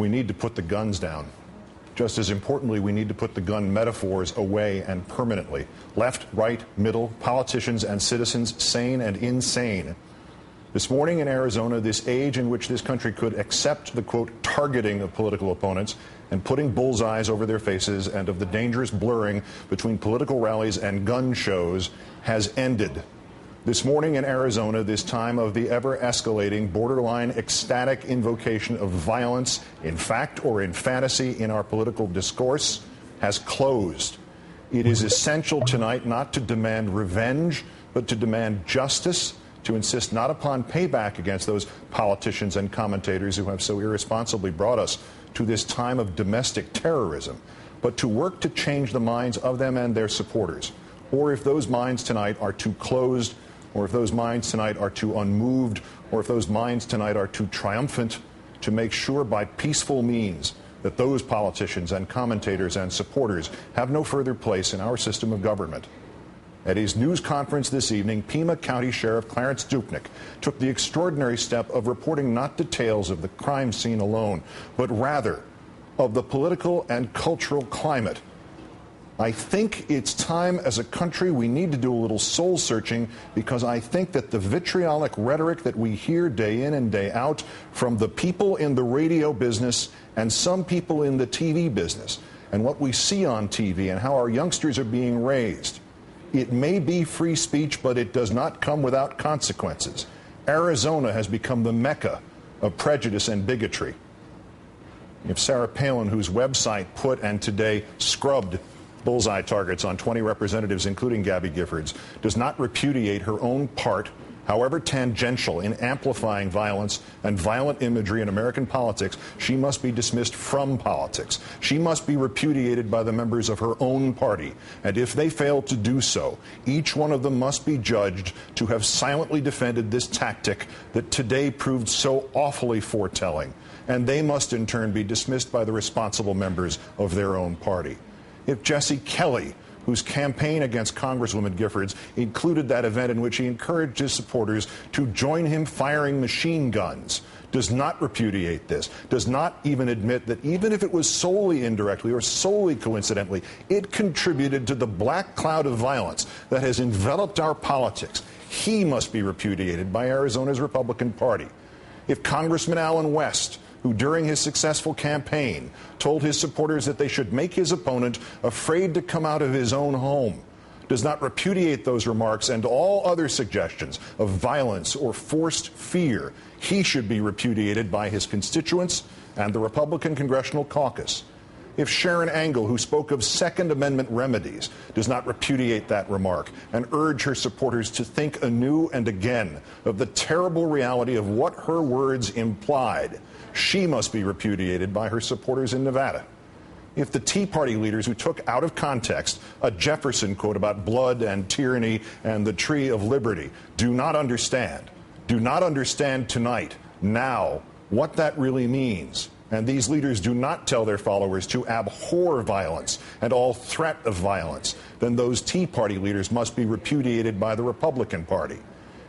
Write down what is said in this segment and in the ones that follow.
we need to put the guns down. Just as importantly, we need to put the gun metaphors away and permanently. Left, right, middle, politicians and citizens, sane and insane. This morning in Arizona, this age in which this country could accept the, quote, targeting of political opponents and putting bullseyes over their faces and of the dangerous blurring between political rallies and gun shows has ended. This morning in Arizona, this time of the ever-escalating, borderline ecstatic invocation of violence, in fact or in fantasy, in our political discourse, has closed. It is essential tonight not to demand revenge, but to demand justice, to insist not upon payback against those politicians and commentators who have so irresponsibly brought us to this time of domestic terrorism, but to work to change the minds of them and their supporters. Or if those minds tonight are too closed, or if those minds tonight are too unmoved, or if those minds tonight are too triumphant, to make sure by peaceful means that those politicians and commentators and supporters have no further place in our system of government. At his news conference this evening, Pima County Sheriff Clarence Dupnick took the extraordinary step of reporting not details of the crime scene alone, but rather of the political and cultural climate. I think it's time as a country we need to do a little soul searching, because I think that the vitriolic rhetoric that we hear day in and day out from the people in the radio business and some people in the TV business, and what we see on TV and how our youngsters are being raised, it may be free speech, but it does not come without consequences. Arizona has become the mecca of prejudice and bigotry. If Sarah Palin, whose website put and today scrubbed bullseye targets on 20 representatives, including Gabby Giffords, does not repudiate her own part, however tangential, in amplifying violence and violent imagery in American politics, she must be dismissed from politics. She must be repudiated by the members of her own party. And if they fail to do so, each one of them must be judged to have silently defended this tactic that today proved so awfully foretelling. And they must in turn be dismissed by the responsible members of their own party. If Jesse Kelly, whose campaign against Congresswoman Giffords included that event in which he encouraged his supporters to join him firing machine guns, does not repudiate this, does not even admit that even if it was solely indirectly or solely coincidentally, it contributed to the black cloud of violence that has enveloped our politics, he must be repudiated by Arizona's Republican Party. If Congressman Allen West, who during his successful campaign told his supporters that they should make his opponent afraid to come out of his own home, does not repudiate those remarks and all other suggestions of violence or forced fear, he should be repudiated by his constituents and the Republican Congressional Caucus. If Sharon Angle, who spoke of Second Amendment remedies, does not repudiate that remark and urge her supporters to think anew and again of the terrible reality of what her words implied, she must be repudiated by her supporters in Nevada. If the Tea Party leaders who took out of context a Jefferson quote about blood and tyranny and the tree of liberty do not understand tonight, now, what that really means, and these leaders do not tell their followers to abhor violence and all threat of violence, then those Tea Party leaders must be repudiated by the Republican Party.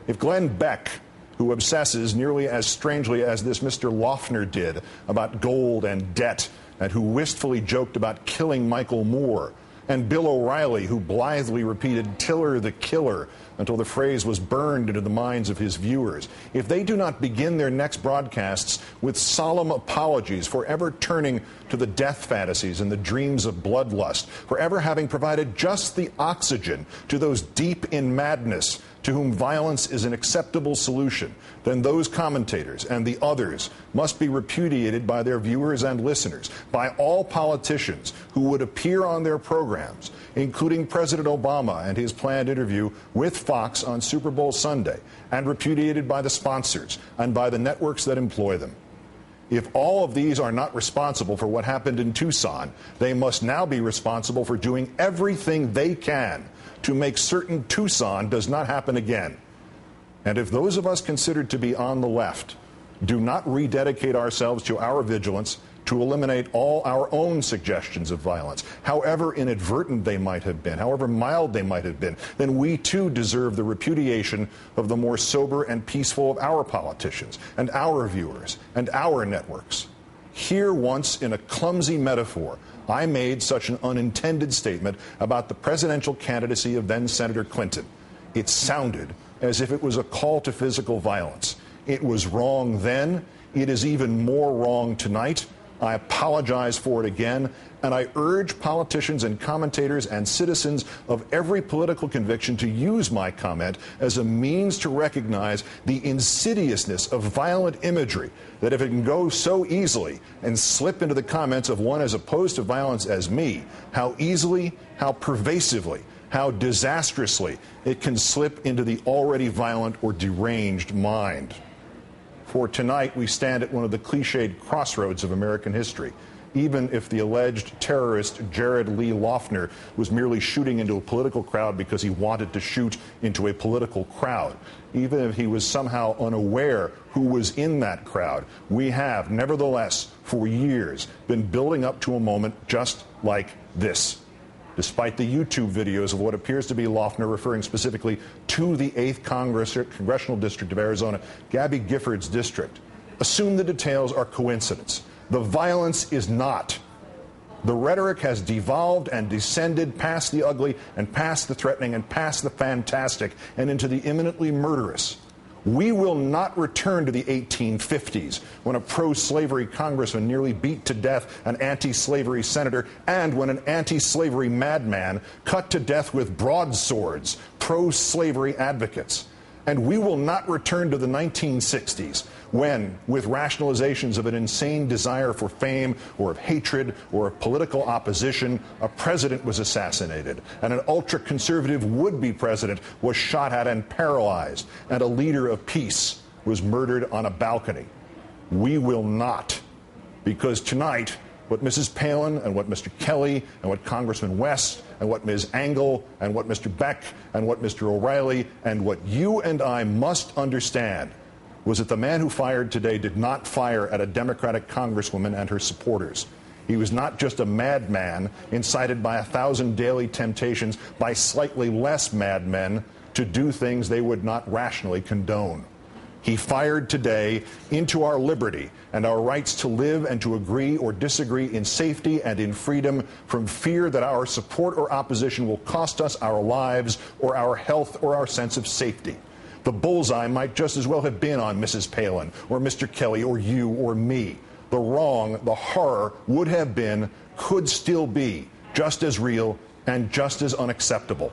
If Glenn Beck, who obsesses nearly as strangely as this Mr. Loeffner did about gold and debt, and who wistfully joked about killing Michael Moore, and Bill O'Reilly, who blithely repeated "Tiller the Killer" until the phrase was burned into the minds of his viewers, if they do not begin their next broadcasts with solemn apologies for ever turning to the death fantasies and the dreams of bloodlust, for ever having provided just the oxygen to those deep in madness to whom violence is an acceptable solution, then those commentators and the others must be repudiated by their viewers and listeners, by all politicians who would appear on their programs, including President Obama and his planned interview with Fox on Super Bowl Sunday, and repudiated by the sponsors and by the networks that employ them. If all of these are not responsible for what happened in Tucson, they must now be responsible for doing everything they can to make certain Tucson does not happen again. And if those of us considered to be on the left do not rededicate ourselves to our vigilance to eliminate all our own suggestions of violence, however inadvertent they might have been, however mild they might have been, then we too deserve the repudiation of the more sober and peaceful of our politicians and our viewers and our networks. Here once, in a clumsy metaphor, I made such an unintended statement about the presidential candidacy of then-Senator Clinton. It sounded as if it was a call to physical violence. It was wrong then. It is even more wrong tonight. I apologize for it again, and I urge politicians and commentators and citizens of every political conviction to use my comment as a means to recognize the insidiousness of violent imagery, that if it can go so easily and slip into the comments of one as opposed to violence as me, how easily, how pervasively, how disastrously it can slip into the already violent or deranged mind. For tonight, we stand at one of the cliched crossroads of American history. Even if the alleged terrorist Jared Lee Loughner was merely shooting into a political crowd because he wanted to shoot into a political crowd, even if he was somehow unaware who was in that crowd, we have, nevertheless, for years, been building up to a moment just like this. Despite the YouTube videos of what appears to be Loughner referring specifically to the 8th Congressional District of Arizona, Gabby Giffords' district, assume the details are coincidence. The violence is not. The rhetoric has devolved and descended past the ugly and past the threatening and past the fantastic and into the imminently murderous. We will not return to the 1850s when a pro-slavery congressman nearly beat to death an anti-slavery senator and when an anti-slavery madman cut to death with broadswords pro-slavery advocates. And we will not return to the 1960s when, with rationalizations of an insane desire for fame or of hatred or of political opposition, a president was assassinated and an ultra-conservative would-be president was shot at and paralyzed and a leader of peace was murdered on a balcony. We will not, because tonight, what Mrs. Palin and what Mr. Kelly and what Congressman West and what Ms. Engel and what Mr. Beck and what Mr. O'Reilly and what you and I must understand was that the man who fired today did not fire at a Democratic congresswoman and her supporters. He was not just a madman incited by 1,000 daily temptations by slightly less madmen to do things they would not rationally condone. He fired today into our liberty and our rights to live and to agree or disagree in safety and in freedom from fear that our support or opposition will cost us our lives or our health or our sense of safety. The bullseye might just as well have been on Mrs. Palin or Mr. Kelly or you or me. The wrong, the horror would have been, could still be, just as real and just as unacceptable.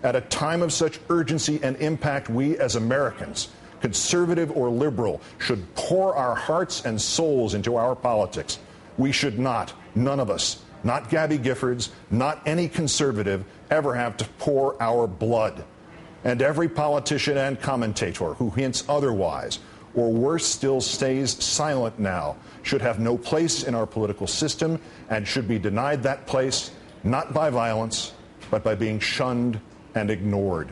At a time of such urgency and impact, we as Americans, conservative or liberal, should pour our hearts and souls into our politics. We should not, none of us, not Gabby Giffords, not any conservative, ever have to pour our blood. And every politician and commentator who hints otherwise, or worse still stays silent now, should have no place in our political system and should be denied that place, not by violence, but by being shunned and ignored.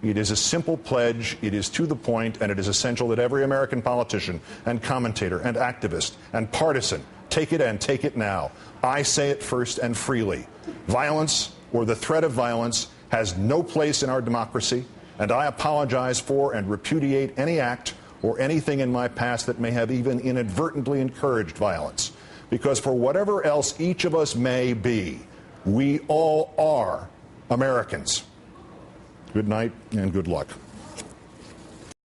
It is a simple pledge, it is to the point, and it is essential that every American politician and commentator and activist and partisan take it and take it now. I say it first and freely. Violence, or the threat of violence, has no place in our democracy, and I apologize for and repudiate any act or anything in my past that may have even inadvertently encouraged violence. Because for whatever else each of us may be, we all are Americans. Good night and good luck.